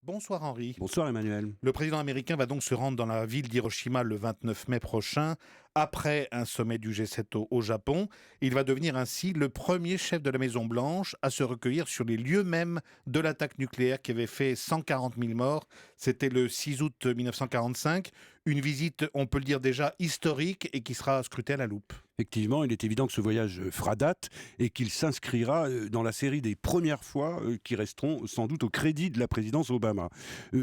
Bonsoir Henri. Bonsoir Emmanuel. Le président américain va donc se rendre dans la ville d'Hiroshima le 29 mai prochain, après un sommet du G7 au Japon. Il va devenir ainsi le premier chef de la Maison-Blanche à se recueillir sur les lieux mêmes de l'attaque nucléaire qui avait fait 140 000 morts. C'était le 6 août 1945. Une visite, on peut le dire déjà, historique et qui sera scrutée à la loupe. Effectivement, il est évident que ce voyage fera date et qu'il s'inscrira dans la série des premières fois qui resteront sans doute au crédit de la présidence Obama.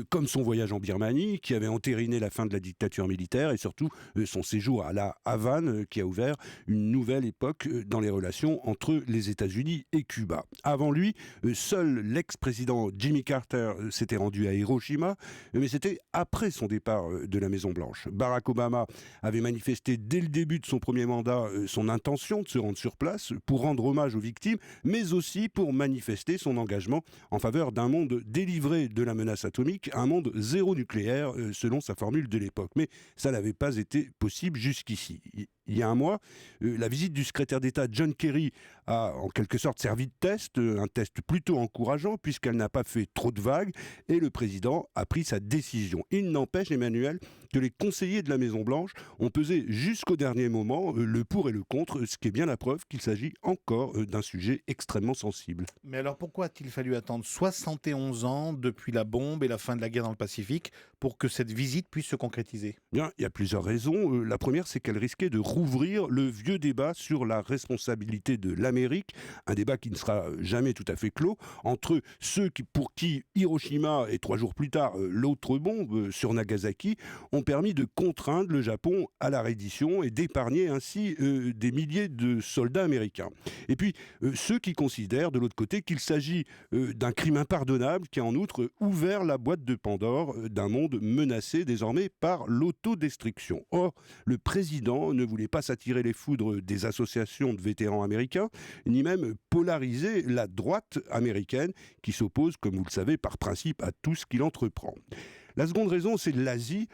Comme son voyage en Birmanie, qui avait entériné la fin de la dictature militaire, et surtout son séjour à la Havane, qui a ouvert une nouvelle époque dans les relations entre les États-Unis et Cuba. Avant lui, seul l'ex-président Jimmy Carter s'était rendu à Hiroshima, mais c'était après son départ de la Maison-Blanche. Barack Obama avait manifesté dès le début de son premier mandat son intention de se rendre sur place pour rendre hommage aux victimes, mais aussi pour manifester son engagement en faveur d'un monde délivré de la menace atomique, un monde zéro nucléaire, selon sa formule de l'époque. Mais ça n'avait pas été possible jusqu'ici. Il y a un mois, la visite du secrétaire d'État John Kerry a en quelque sorte servi de test, un test plutôt encourageant puisqu'elle n'a pas fait trop de vagues et le président a pris sa décision. Il n'empêche, Emmanuel, que les conseillers de la Maison-Blanche ont pesé jusqu'au dernier moment le pour et le contre, ce qui est bien la preuve qu'il s'agit encore d'un sujet extrêmement sensible. Mais alors pourquoi a-t-il fallu attendre 71 ans depuis la bombe et la fin de la guerre dans le Pacifique pour que cette visite puisse se concrétiser ? Bien, il y a plusieurs raisons. La première, c'est qu'elle risquait de rouvrir le vieux débat sur la responsabilité de l'Amérique, un débat qui ne sera jamais tout à fait clos, entre ceux pour qui Hiroshima et 3 jours plus tard l'autre bombe sur Nagasaki ont permis de contraindre le Japon à la reddition et d'épargner ainsi des milliers de soldats américains. Et puis ceux qui considèrent de l'autre côté qu'il s'agit d'un crime impardonnable qui a en outre ouvert la boîte de Pandore d'un monde menacé désormais par l'autodestruction. Or, le président ne voulait pas s'attirer les foudres des associations de vétérans américains, ni même polariser la droite américaine qui s'oppose, comme vous le savez, par principe à tout ce qu'il entreprend. La seconde raison, c'est l'Asie,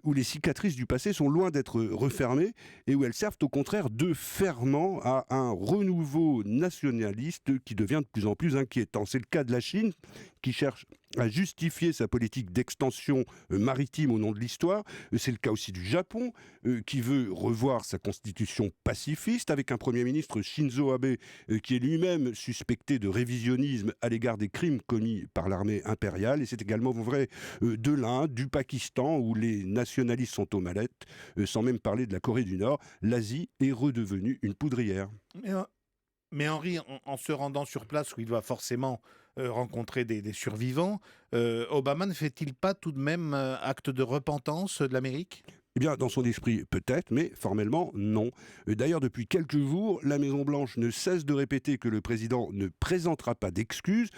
où les cicatrices du passé sont loin d'être refermées et où elles servent au contraire de ferment à un renouveau nationaliste qui devient de plus en plus inquiétant. C'est le cas de la Chine, qui cherche à justifier sa politique d'extension maritime au nom de l'histoire. C'est le cas aussi du Japon, qui veut revoir sa constitution pacifiste, avec un Premier ministre Shinzo Abe, qui est lui-même suspecté de révisionnisme à l'égard des crimes commis par l'armée impériale. Et c'est également vrai de l'Inde, du Pakistan, où les nationalistes sont aux mallettes, sans même parler de la Corée du Nord. L'Asie est redevenue une poudrière. Mais Henri, en se rendant sur place où il va forcément rencontrer des survivants, Obama ne fait-il pas tout de même acte de repentance de l'Amérique ? Eh bien, dans son esprit, peut-être, mais formellement, non. D'ailleurs, depuis quelques jours, la Maison-Blanche ne cesse de répéter que le président ne présentera pas d'excuses,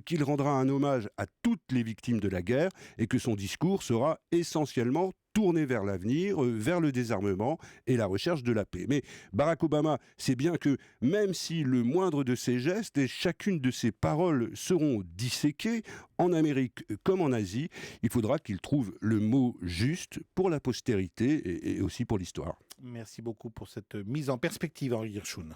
qu'il rendra un hommage à toutes les victimes de la guerre et que son discours sera essentiellement tourné vers l'avenir, vers le désarmement et la recherche de la paix. Mais Barack Obama sait bien que même si le moindre de ses gestes et chacune de ses paroles seront disséquées, en Amérique comme en Asie, il faudra qu'il trouve le mot juste pour la postérité et aussi pour l'histoire. Merci beaucoup pour cette mise en perspective, Henri Hirschhund.